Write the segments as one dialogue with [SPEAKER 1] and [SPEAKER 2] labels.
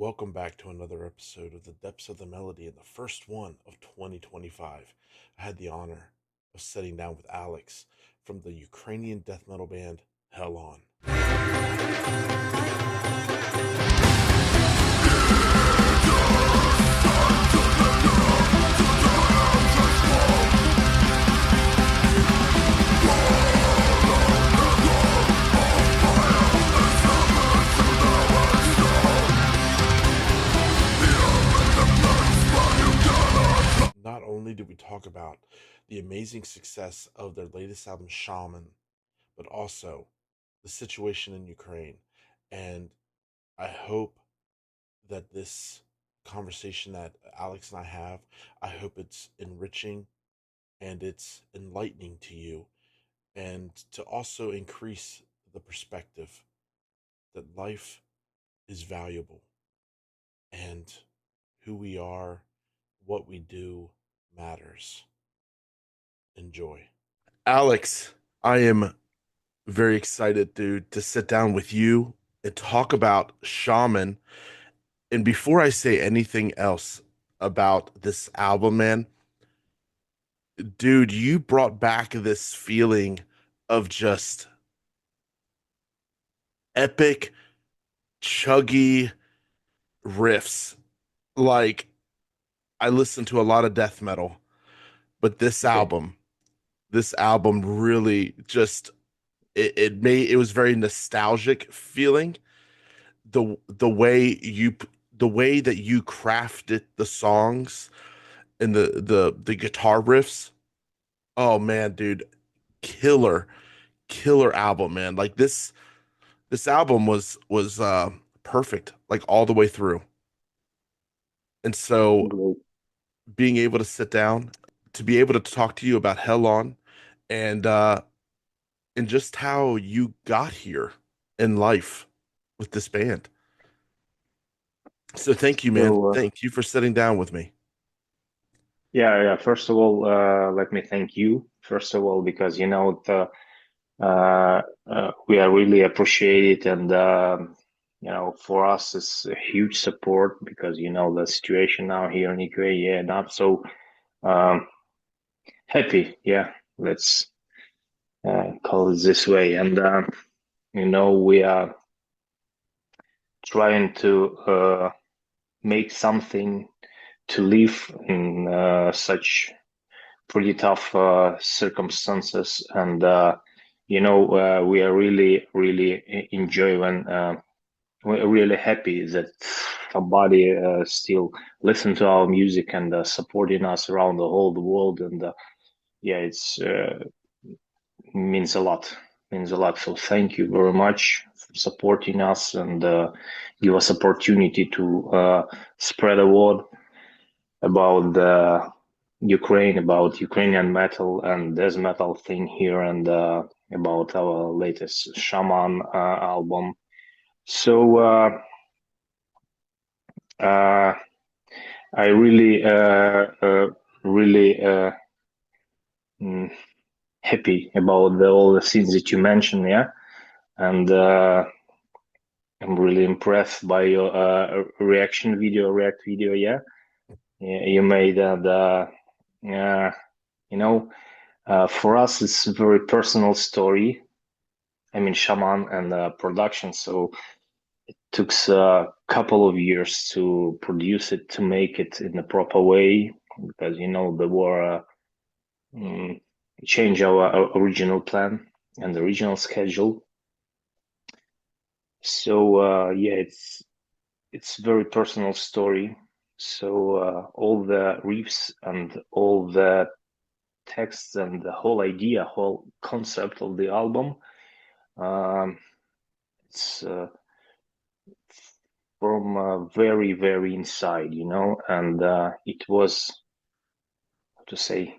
[SPEAKER 1] Welcome back to another episode of The Depths of the Melody and the first one of 2025. I had the honor of sitting down with Alex from the Ukrainian death metal band Hell On. Not only did we talk about the amazing success of their latest album, Shaman, but also the situation in Ukraine. And I hope that this conversation that Alex and I have, I hope it's enriching and it's enlightening to you, and to also increase the perspective that life is valuable and who we are, what we do matters. Enjoy. Alex, I am very excited, dude, to sit down with you and talk about Shaman. And before I say anything else about this album, man, dude, you brought back this feeling of just epic, chuggy riffs. Like, I listen to a lot of death metal, but
[SPEAKER 2] Okay.
[SPEAKER 1] this album really just it was very nostalgic feeling. The way the way that you crafted the songs and the guitar riffs. Oh man, dude, killer killer album, man. Like this album was perfect, like all the way through. And so
[SPEAKER 2] Great.
[SPEAKER 1] being able to sit down, to be able to talk to you about Hell On, and uh and just how you got here in life with this band. So thank you, man.
[SPEAKER 2] So,
[SPEAKER 1] Thank you for sitting down with me.
[SPEAKER 2] yeah. First of all, let me thank you. First of all, because we are really appreciate it, and for us, it's a huge support because the situation now here in Ukraine. Yeah, not so um, happy. Yeah, let's call it this way. And we are trying to make something to live in such pretty tough circumstances, and we are really enjoy when we're really happy that somebody still listen to our music and supporting us around the whole the world, and yeah, it's means a lot. So thank you very much for supporting us and give us opportunity to spread the word about the Ukraine, about Ukrainian metal and death metal thing here, and about our latest Shaman album. So uh, I really mm, happy about all the things that you mentioned, yeah, and I'm really impressed by your react video, yeah, you made, and uh, you know. For us, it's a very personal story. I mean, Shaman and production. So it took a couple of years to produce it, to make it in a proper way, because the war mm, changed our original plan and the original schedule. So yeah, it's very personal story. So all the riffs and all the texts and the whole idea, whole concept of the album. Um, it's from very inside, and it was, how to say,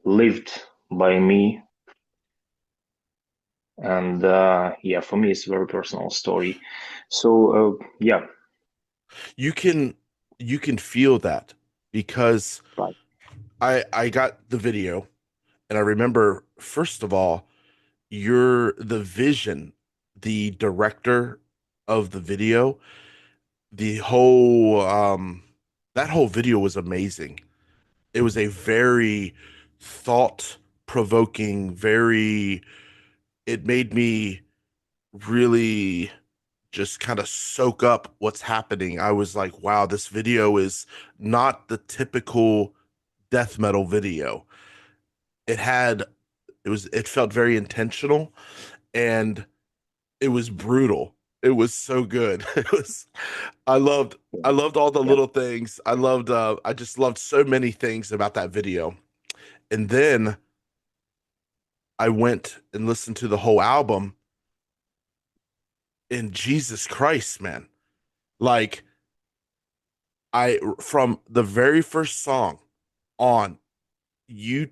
[SPEAKER 2] lived by me, and yeah, for me, it's a very personal story. So yeah,
[SPEAKER 1] You can you can feel that because
[SPEAKER 2] right.
[SPEAKER 1] I got the video and I remember first of all, you're the vision, the director of the video. the whole that whole video was amazing. It was a very thought-provoking, very it made me really just kind of soak up what's happening. I was like, wow, this video is not the typical death metal video. It had it felt very intentional and it was brutal. It was so good. It was I loved I loved all the
[SPEAKER 2] Yeah.
[SPEAKER 1] little things. I just loved so many things about that video. And then I went and listened to the whole album and Jesus Christ, man. Like I from the very first song on, you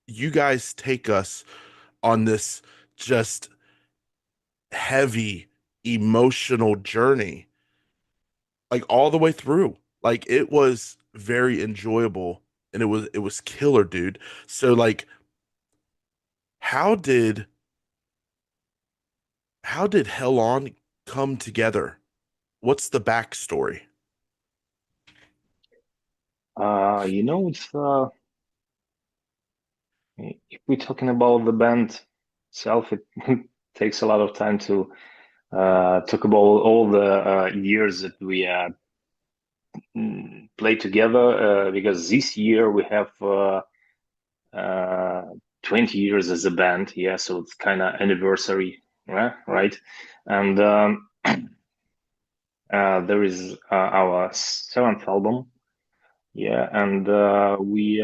[SPEAKER 1] you guys take us on this just heavy emotional journey like all the way through. Like it was very enjoyable and it was killer, dude. So like how did how did Hell On come together? What's the backstory?
[SPEAKER 2] It's if we're talking about the band itself, it takes a lot of time to talk about all the years that we played together. Because this year we have uh, 20 years as a band. Yeah, so it's kind of anniversary, right? And there is our seventh album. Yeah, and we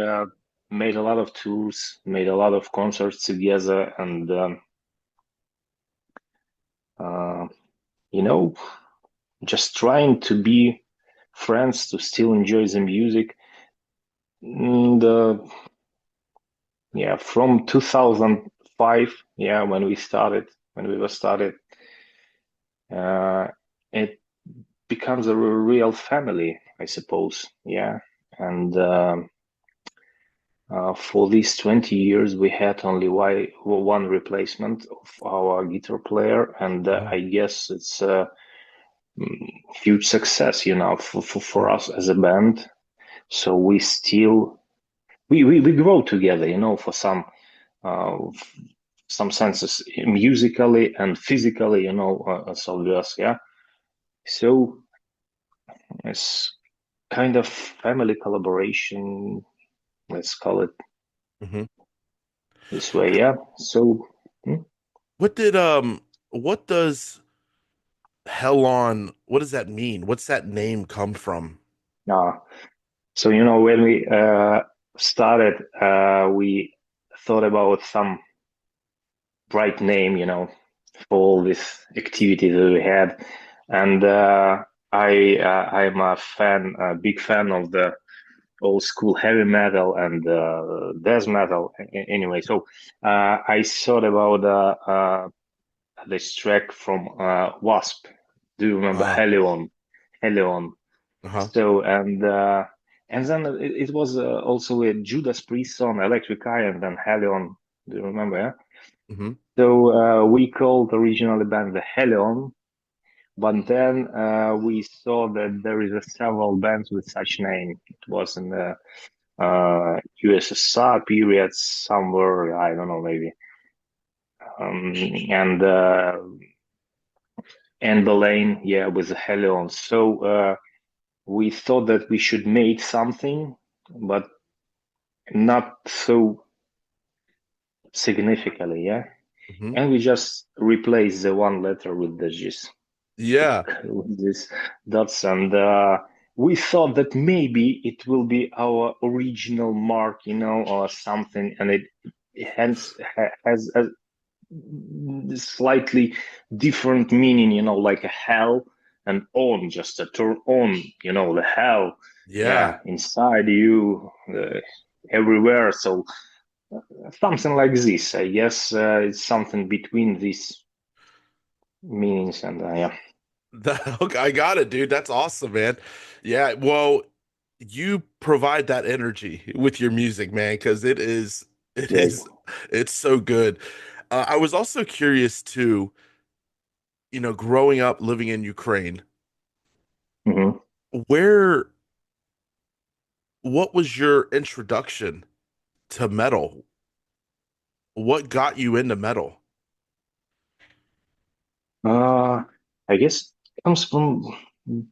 [SPEAKER 2] made a lot of tours, made a lot of concerts together, and uh, you know, just trying to be friends to still enjoy the music. And yeah, from 2005, yeah, when we were started, uh, it becomes a real family, I suppose. Yeah, and for these 20 years, we had only one replacement of our guitar player, and
[SPEAKER 1] Oh,
[SPEAKER 2] I guess it's a huge success, for
[SPEAKER 1] yeah.
[SPEAKER 2] us as a band. So we still we grow together, for uh, some senses, musically and physically, as obvious, yeah. So it's kind of family collaboration, let's call it
[SPEAKER 1] Hmm.
[SPEAKER 2] this way, yeah. So. hmm,
[SPEAKER 1] What did what does Hell On, what does that mean? What's that name come from?
[SPEAKER 2] Uh, so, when we started, we thought about some bright name, for all this activity that we had. And I'm a big fan of the old school heavy metal and death metal. Anyway, so I thought about this track from Wasp. Do you remember
[SPEAKER 1] Uh,
[SPEAKER 2] Helion? Helion.
[SPEAKER 1] uh-huh.
[SPEAKER 2] So and then it was also a Judas Priest song, Electric Eye, and then Helion. Do you remember? Yeah?
[SPEAKER 1] Hmm.
[SPEAKER 2] So we called originally band the Helion, but then we saw that there is several bands with such name. It was in the USSR period somewhere, I don't know, maybe, um, and uh, and Belaine, yeah, with the Helion. So we thought that we should make something, but not so significantly, yeah.
[SPEAKER 1] Hmm.
[SPEAKER 2] And we just replace the one letter with the G's,
[SPEAKER 1] Yeah.
[SPEAKER 2] with this dots, and we thought that maybe it will be our original mark, or something, and it hence has a slightly different meaning, like a hell and on, just a turn on, the hell,
[SPEAKER 1] Yeah.
[SPEAKER 2] yeah, inside you, everywhere. So something like this, I guess. It's something between these meanings, and yeah.
[SPEAKER 1] Okay, I got it, dude. That's awesome, man. Yeah, well, you provide that energy with your music, man, because it
[SPEAKER 2] Great.
[SPEAKER 1] is it's so good. I was also curious too, growing up living in Ukraine.
[SPEAKER 2] Hmm.
[SPEAKER 1] Where what was your introduction to metal? What got you into metal?
[SPEAKER 2] Uh, I guess it comes from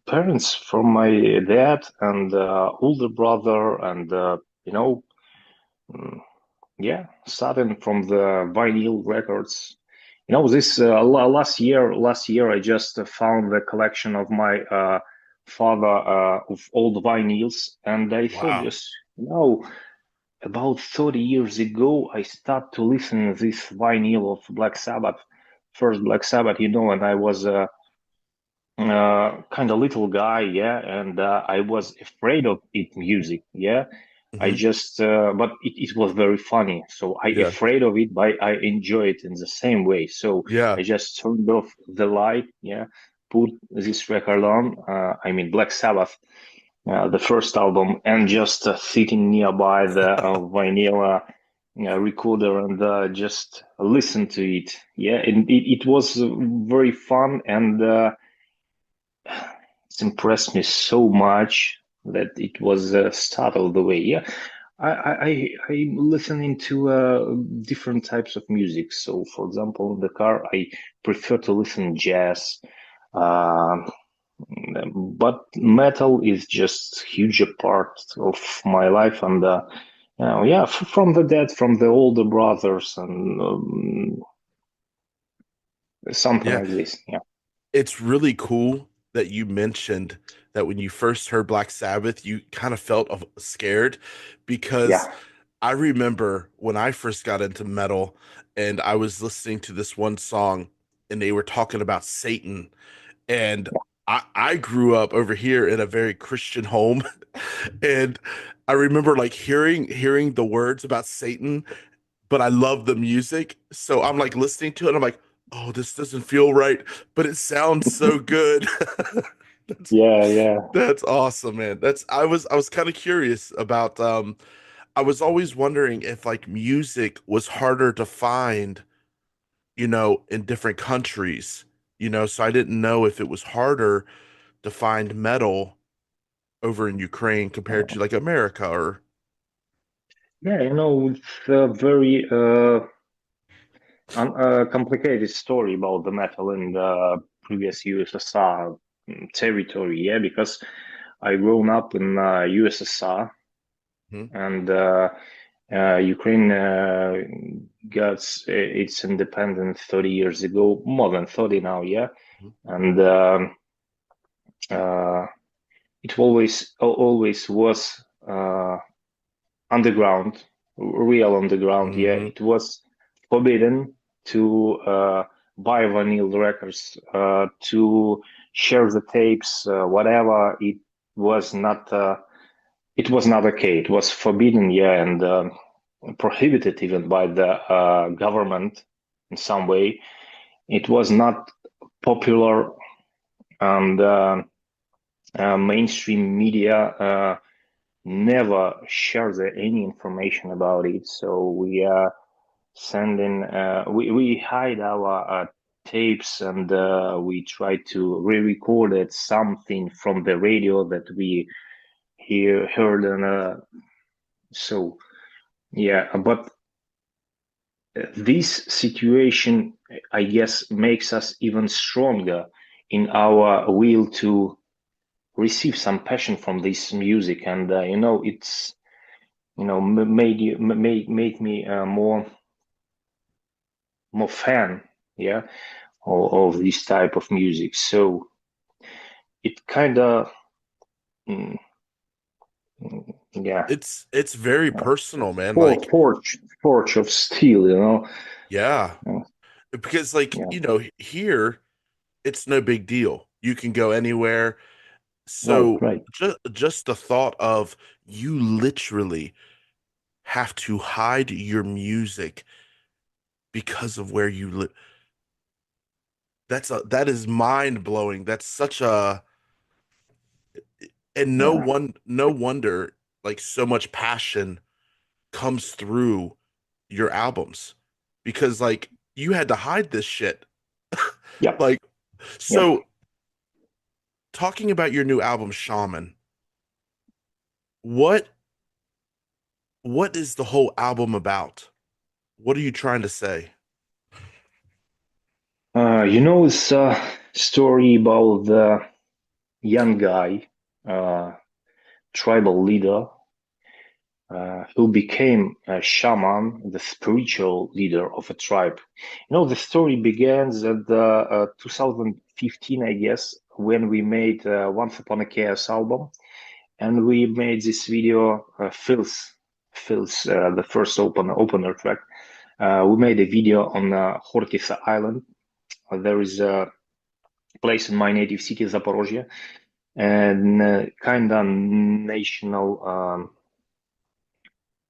[SPEAKER 2] parents, from my dad and older brother, and you know, mm, yeah, starting from the vinyl records. This last year I just found the collection of my father of old vinyls, and I thought
[SPEAKER 1] Wow.
[SPEAKER 2] just, about 30 years ago, I started to listen to this vinyl of Black Sabbath, first Black Sabbath, and I was kind of little guy, yeah, and I was afraid of it music, yeah. I
[SPEAKER 1] Hmm.
[SPEAKER 2] just, but it was very funny, so I
[SPEAKER 1] Yeah.
[SPEAKER 2] afraid of it, but I enjoy it in the same way. So
[SPEAKER 1] Yeah.
[SPEAKER 2] I just turned off the light, yeah, put this record on, I mean Black Sabbath, the first album, and just sitting nearby the vinyl recorder and just listen to it. Yeah, and it was very fun, and it's impressed me so much that it was start all the way. Yeah, I'm listening to different types of music. So, for example, in the car, I prefer to listen jazz. Uh, but metal is just huge a part of my life, and yeah, from the dad, from the older brothers, and something
[SPEAKER 1] Yeah.
[SPEAKER 2] like this. Yeah,
[SPEAKER 1] It's really cool that you mentioned that when you first heard Black Sabbath, you kind of felt scared because
[SPEAKER 2] yeah,
[SPEAKER 1] I remember when I first got into metal and I was listening to this one song and they were talking about Satan. And I grew up over here in a very Christian home. And I remember like hearing the words about Satan, but I love the music. So I'm like listening to it. And I'm like, oh, this doesn't feel right, but it sounds so good. That's
[SPEAKER 2] yeah, yeah.
[SPEAKER 1] that's awesome, man. I was kind of curious about I was always wondering if like music was harder to find, in different countries, so I didn't know if it was harder to find metal over in Ukraine compared to like America or
[SPEAKER 2] Yeah, it's a very complicated story about the metal in the previous USSR territory. Yeah, because I grown up in USSR,
[SPEAKER 1] Mhm,
[SPEAKER 2] and Ukraine got its independence 30 years ago, more than 30 now. Yeah,
[SPEAKER 1] mhm,
[SPEAKER 2] and uh, it always was underground, real underground. Yeah,
[SPEAKER 1] mhm,
[SPEAKER 2] it was forbidden to buy vinyl records, to share the tapes, whatever. Was not. It was not okay. It was forbidden. Yeah, and prohibited even by the government in some way. It was not popular, and mainstream media never shared any information about it. So we we hide our tapes, and we try to re-record it something from the radio that we heard, and so yeah. But this situation, I guess, makes us even stronger in our will to receive some passion from this music, and it's made you made me more fan, yeah, of this type of music. So it kind of, mm, yeah,
[SPEAKER 1] it's very personal, man.
[SPEAKER 2] for
[SPEAKER 1] Like,
[SPEAKER 2] forge of steel.
[SPEAKER 1] yeah,
[SPEAKER 2] Uh,
[SPEAKER 1] because like,
[SPEAKER 2] yeah,
[SPEAKER 1] here it's no big deal. You can go anywhere.
[SPEAKER 2] right,
[SPEAKER 1] So
[SPEAKER 2] right.
[SPEAKER 1] just the thought of you literally have to hide your music because of where you live. That is mind blowing. That's such a and
[SPEAKER 2] Yeah,
[SPEAKER 1] no wonder like so much passion comes through your albums because like you had to hide this shit.
[SPEAKER 2] yep,
[SPEAKER 1] Like
[SPEAKER 2] yep.
[SPEAKER 1] so talking about your new album, Shaman, what what is the whole album about? What are you trying to say?
[SPEAKER 2] It's a story about the young guy, uh, tribal leader, who became a shaman, the spiritual leader of a tribe. The story begins at the 2015, I guess, when we made Once Upon a Chaos album, and we made this video, the first opener track. We made a video on Hortisa Island. There is a place in my native city, Zaporozhye, and kind of national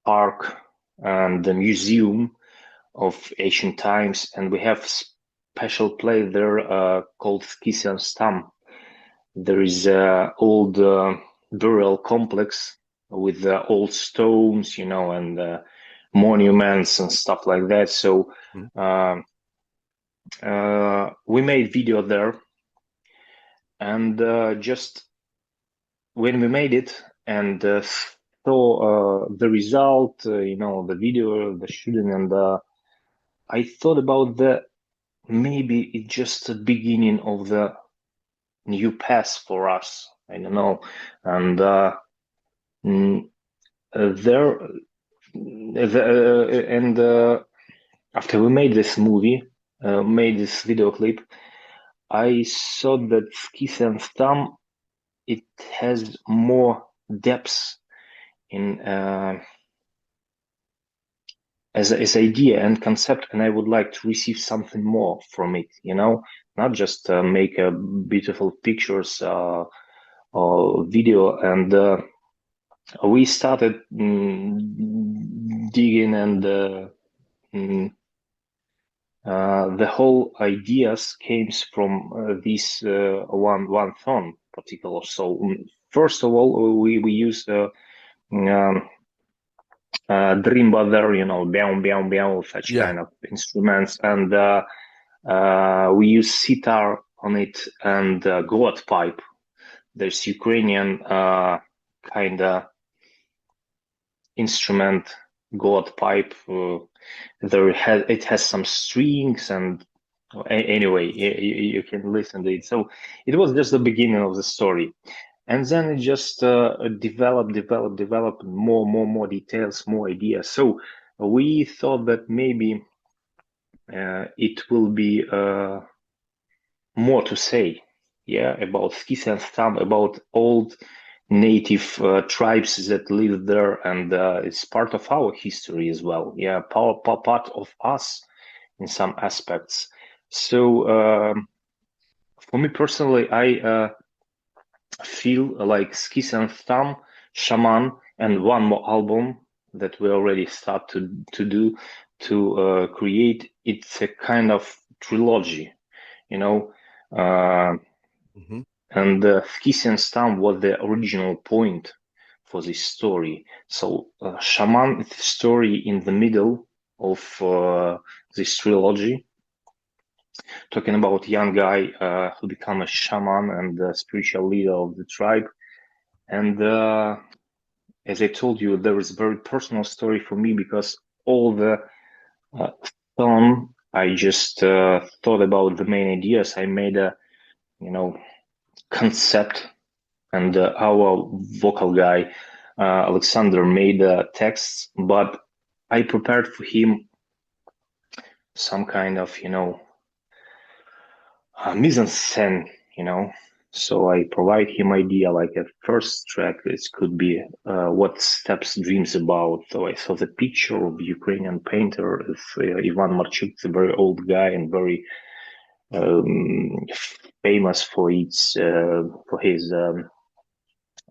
[SPEAKER 2] park and the museum of ancient times, and we have special place there called Skisian Stam. There is a old burial complex with old stones, and monuments and stuff like that. So
[SPEAKER 1] Hmm.
[SPEAKER 2] we made video there, and just when we made it and saw the result, the video, the shooting, and I thought about the maybe it's just the beginning of the new path for us. I don't know, and mm, there, and after we made this movie, made this video clip, I saw that Skis and Stam it has more depth in as idea and concept, and I would like to receive something more from it. Not just make beautiful pictures or video. And we started digging, and mm, the whole ideas came from this one song particular. So first of all, we used um, dream there, bam, bam, bam, such
[SPEAKER 1] Yeah.
[SPEAKER 2] kind of instruments, and we use sitar on it, and god pipe. There's Ukrainian kind of instrument, god pipe. It has some strings, and anyway, you can listen to it. So it was just the beginning of the story. And then it just developed more details, more ideas. So we thought that maybe it will be more to say, yeah, about Skis and Stam, about old native tribes that live there, and it's part of our history as well. Yeah, part of us in some aspects. So for me personally, I feel like Skis and Stam, Shaman, and one more album that we already start to do to create. It's a kind of trilogy, you know. Uh,
[SPEAKER 1] Hmm.
[SPEAKER 2] and Skis and Stam was the original point for this story. So Shaman is the story in the middle of this trilogy, talking about young guy who become a shaman and the spiritual leader of the tribe. And as I told you, there is a very personal story for me, because all the uh, song, I just thought about the main ideas. I made a, concept, and our vocal guy, Alexander, made texts, but I prepared for him some kind of, mise en scène, So I provide him idea like a first track. It could be what steps dreams about. So I saw the picture of Ukrainian painter, Ivan Marchuk, a very old guy and very um, famous for his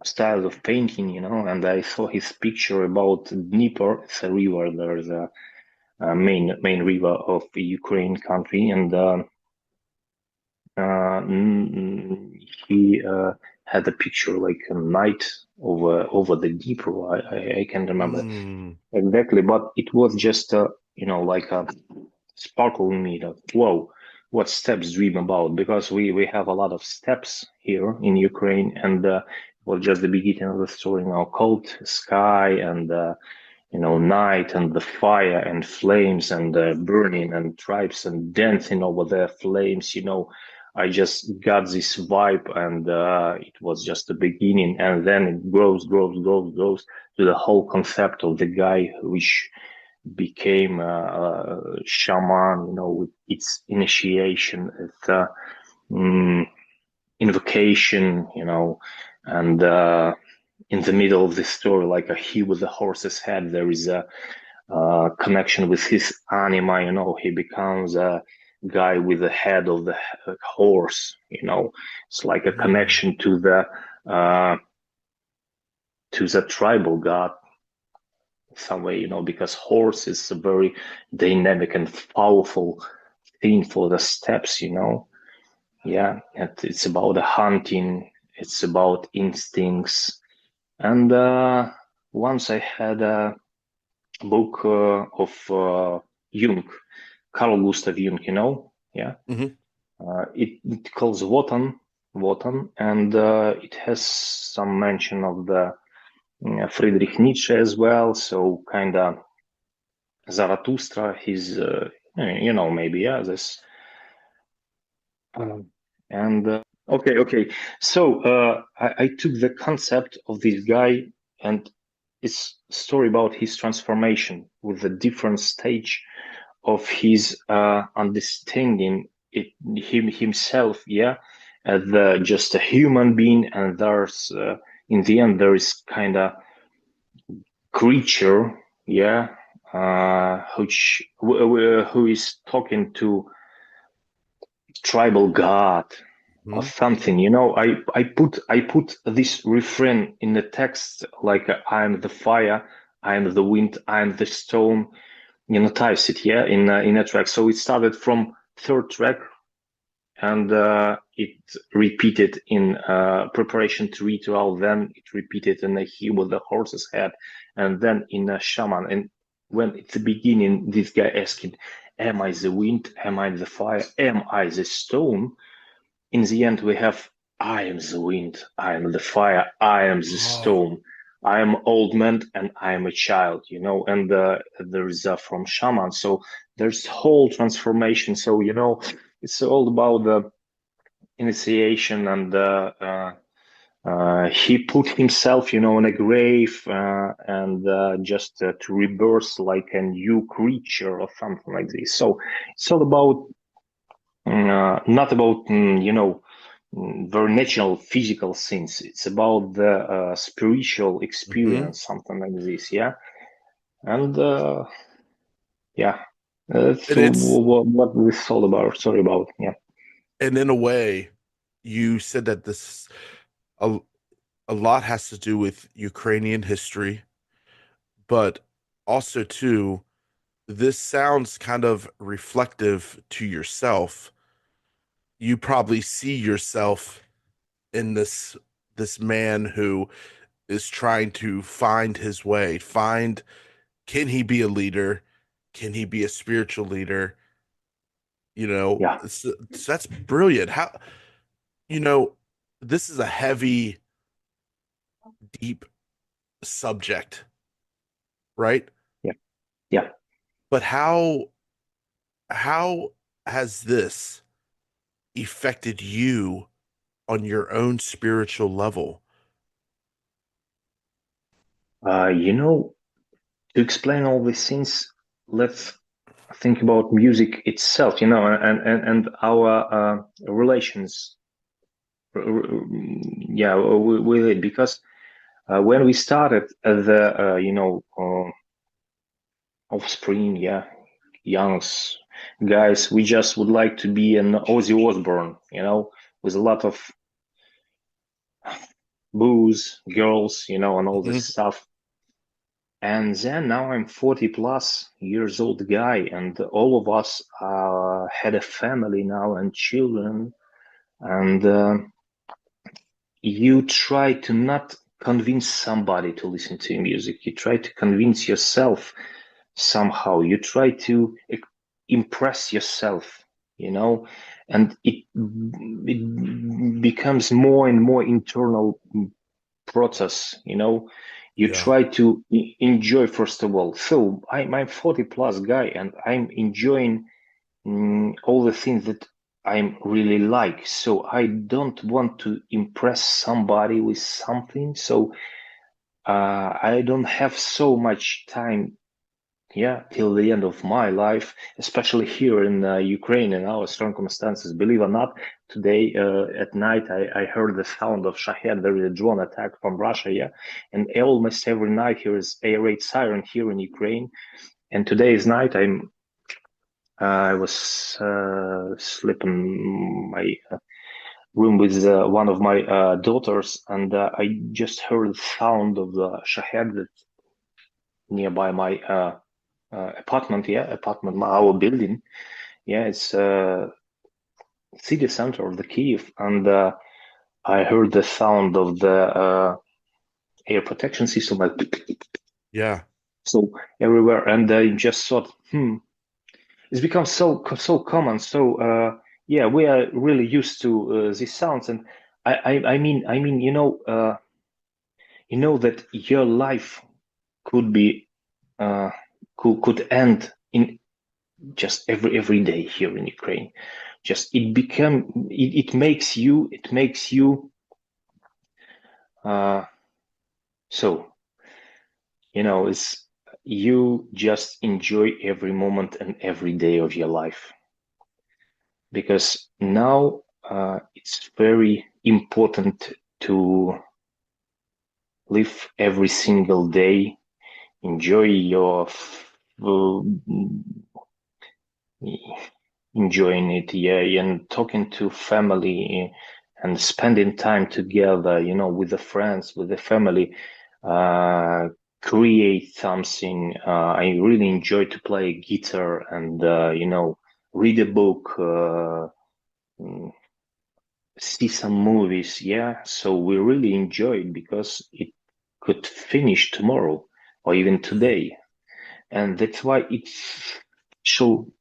[SPEAKER 2] style of painting, And I saw his picture about Dnieper. It's a river. There's a main river of the Ukraine country, and uh, he had a picture like a night over the Dnieper. I can't remember
[SPEAKER 1] Mm.
[SPEAKER 2] exactly, but it was just like a sparkle in me. That whoa! what steps dream about, because we have a lot of steps here in Ukraine, and well, just the beginning of the story now, cold sky and night and the fire and flames and burning and tribes and dancing over their flames. I just got this vibe, and it was just the beginning, and then it grows to the whole concept of the guy which became a shaman, with its initiation, its mm, invocation, and in the middle of the story, like a he with a horse's head, there is a connection with his anima. He becomes a guy with the head of the horse. It's like a
[SPEAKER 1] Mm,
[SPEAKER 2] connection uh, to the tribal god some way. Because horse is a very dynamic and powerful thing for the steppes. Yeah, and it's about the hunting. It's about instincts. And once I had a book of Jung, Carl Gustav Jung, yeah.
[SPEAKER 1] hmm
[SPEAKER 2] It calls Wotan, and it has some mention of the Friedrich Nietzsche as well. So kind of Zarathustra, his, maybe, yeah, this. And okay. So I took the concept of this guy, and it's a story about his transformation with the different stage of his understanding himself, yeah, as just a human being, and there's in the end there is kind of creature, yeah, who is talking to tribal god or
[SPEAKER 1] hmm
[SPEAKER 2] something. I put this refrain in the text, like I am the fire, I am the wind, I am the stone. Types it, yeah, in a track. So it started from third track, and it repeated in preparation to ritual. Then it repeated in a he with the horse's head, and then in a shaman. And when it's the beginning, this guy asking, "Am I the wind? Am I the fire? Am I the stone?" In the end, we have, "I am the wind, I am the fire, I am the
[SPEAKER 1] Oh,
[SPEAKER 2] stone, I am old man, and I am a child," and there is from shaman. So there's whole transformation. So, it's all about the initiation, and he put himself, in a grave, and just to rebirth like a new creature or something like this. So it's all about, not about, very natural physical things. It's about the spiritual
[SPEAKER 1] hmm
[SPEAKER 2] experience, something like this, yeah. And yeah, that's
[SPEAKER 1] and it's
[SPEAKER 2] what this is all about. Sorry about, yeah,
[SPEAKER 1] and in a way, you said that this a, a lot has to do with Ukrainian history, but also too, this sounds kind of reflective to yourself. You probably see yourself in this man who is trying to find his way, find can he be a leader? Can he be a spiritual leader?
[SPEAKER 2] yeah,
[SPEAKER 1] That's brilliant. How, you know, this is a heavy, deep subject, right?
[SPEAKER 2] yeah, yeah.
[SPEAKER 1] But how has this affected you on your own spiritual level?
[SPEAKER 2] To explain all these things, let's think about music itself, and our relations, yeah, with it, because when we started the offspring, yeah, young guys, we just would like to be an Ozzy Osbourne, with a lot of booze, girls, and all this
[SPEAKER 1] Mhm.
[SPEAKER 2] stuff. And then now I'm 40 plus years old guy, and all of us had a family now and children, and you try to not convince somebody to listen to your music. You try to convince yourself somehow. You try to impress yourself. you know, and it becomes more and more internal process, you know. You
[SPEAKER 1] Yeah.
[SPEAKER 2] try to enjoy first of all. So I'm 40 plus guy, and I'm enjoying all the things that I'm really like. So I don't want to impress somebody with something. So I don't have so much time, yeah, till the end of my life, especially here in Ukraine in our circumstances. Believe it or not, today at night I heard the sound of Shahed. There is a drone attack from Russia, yeah, and almost every night here is air raid siren here in Ukraine. And today's night I was sleeping in my room with one of my daughters, and I just heard the sound of the Shahed that's nearby my apartment, yeah, apartment, our building. Yeah, it's city center of the Kiev, and I heard the sound of the air protection system, like
[SPEAKER 1] Yeah.
[SPEAKER 2] so everywhere, and I just thought, it's become so common. So yeah, we are really used to these sounds, and I mean, you know that your life could be uh, could end in just every day here in Ukraine. Just it makes you uh, so it's you just enjoy every moment and every day of your life, because now it's very important to live every single day, enjoy your uh, enjoying it, yeah, and talking to family and spending time together, with the friends, with the family, uh, create something. I really enjoy to play guitar and, read a book, mm, see some movies, yeah. So we really enjoy it because it could finish tomorrow or even
[SPEAKER 1] Mhm.
[SPEAKER 2] today. And that's why it's so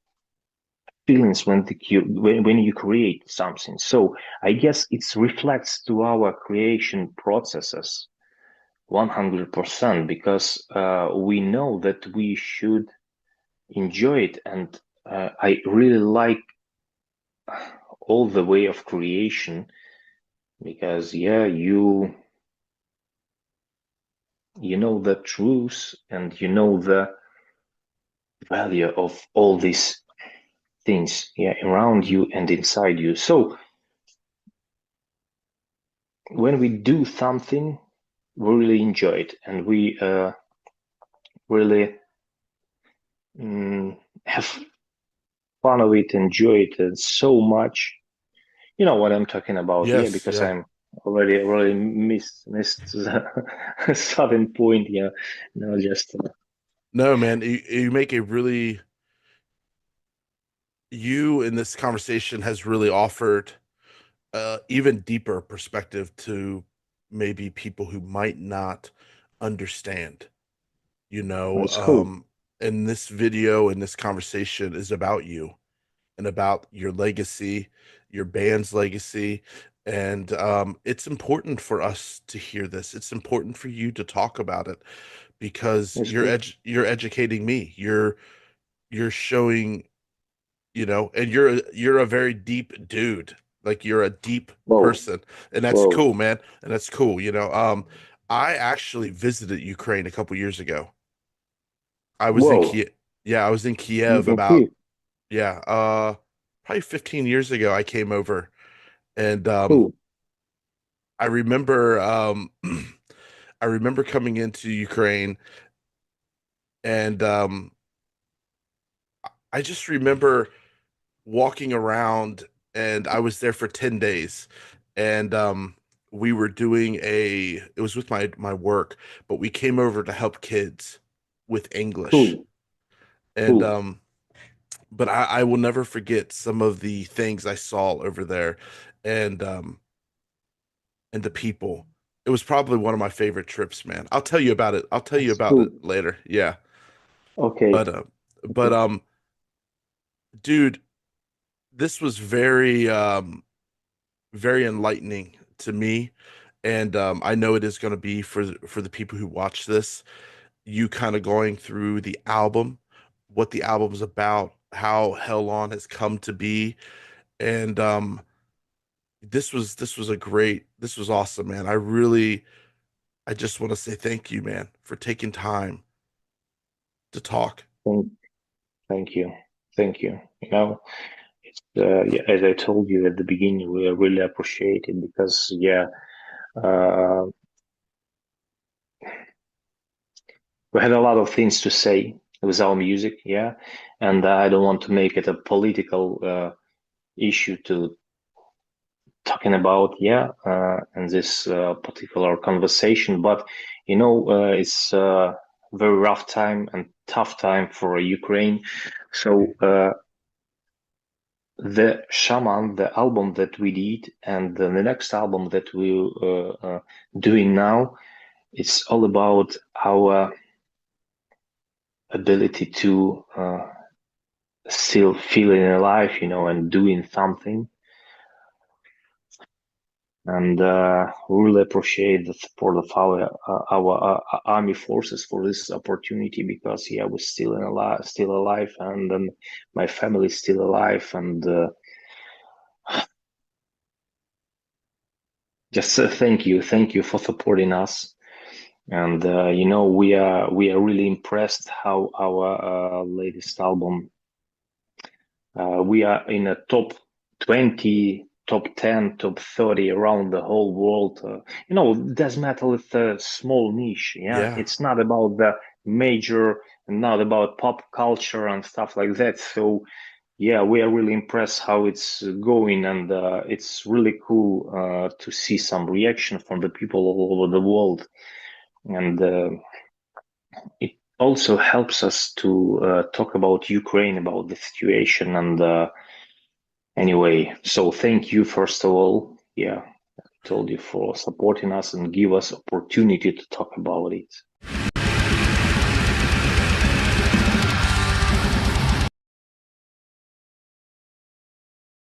[SPEAKER 2] feelings when you create something. So I guess it reflects to our creation processes 100%, because we know that we should enjoy it, and I really like all the way of creation, because yeah, you know the truth, and you know the value of all these things, yeah, around
[SPEAKER 1] Mhm.
[SPEAKER 2] you and inside you. So when we do something, we really enjoy it, and we really have fun of it, enjoy it so much. You know what I'm talking about, yeah,
[SPEAKER 1] Yes,
[SPEAKER 2] because
[SPEAKER 1] yeah.
[SPEAKER 2] I'm already missed the certain point, yeah. No, just
[SPEAKER 1] No, man, you make a really you in this conversation has really offered even deeper perspective to maybe people who might not understand, you know.
[SPEAKER 2] it's cool.
[SPEAKER 1] And this video and this conversation is about you and about your legacy, your band's legacy. And it's important for us to hear this. It's important for you to talk about it because
[SPEAKER 2] It's cool.
[SPEAKER 1] you're educating me. You're showing, and you're a very deep dude. Like you're a deep
[SPEAKER 2] Whoa,
[SPEAKER 1] person, and that's
[SPEAKER 2] whoa,
[SPEAKER 1] cool, man. And that's cool. I actually visited Ukraine a couple years ago. I was in
[SPEAKER 2] whoa.
[SPEAKER 1] Kiev. Yeah, I was in Kiev
[SPEAKER 2] In
[SPEAKER 1] about,
[SPEAKER 2] Kyiv.
[SPEAKER 1] yeah, probably 15 years ago I came over, and
[SPEAKER 2] Cool.
[SPEAKER 1] I remember I remember coming into Ukraine, and I just remember walking around, and I was there for 10 days, and we were doing it was with my work, but we came over to help kids with English.
[SPEAKER 2] Cool.
[SPEAKER 1] And
[SPEAKER 2] Cool.
[SPEAKER 1] but I will never forget some of the things I saw over there, and the people. It was probably one of my favorite trips, man. I'll tell you about it. I'll tell you
[SPEAKER 2] That's
[SPEAKER 1] about it
[SPEAKER 2] cool.
[SPEAKER 1] later. Yeah.
[SPEAKER 2] Okay.
[SPEAKER 1] But
[SPEAKER 2] Okay.
[SPEAKER 1] dude, this was very very enlightening to me, and I know it is going to be for the people who watch this. You kind of going through the album, what the album's about, how Hell On has come to be, and this was a great, this was awesome, man. I just want to say thank you, man, for taking time to talk.
[SPEAKER 2] Thank, thank you, thank you. You know, it's yeah, as I told you at the beginning, we really appreciate it because yeah, uh, we had a lot of things to say with our music, yeah, and I don't want to make it a political issue to talking about, yeah, in this particular conversation. But you know, it's a very rough time and tough time for Ukraine. So the Shaman, the album that we did, and the next album that we doing now, it's all about our ability to still feeling alive, you know, and doing something. And we really appreciate the support of our army forces for this opportunity because yeah, we're still alive, and my family is still alive, and just thank you for supporting us. And you know, we are really impressed how our latest album. We are in a top 20, top 10, top 30 around the whole world. You know, death metal is a small niche. Yeah,
[SPEAKER 1] Yeah.
[SPEAKER 2] it's not about the major, not about pop culture and stuff like that. So, yeah, we are really impressed how it's going, and it's really cool to see some reaction from the people all over the world. And it also helps us to talk about Ukraine, about the situation, and anyway, so thank you first of all. Yeah, I told you for supporting us and give us opportunity to talk about it.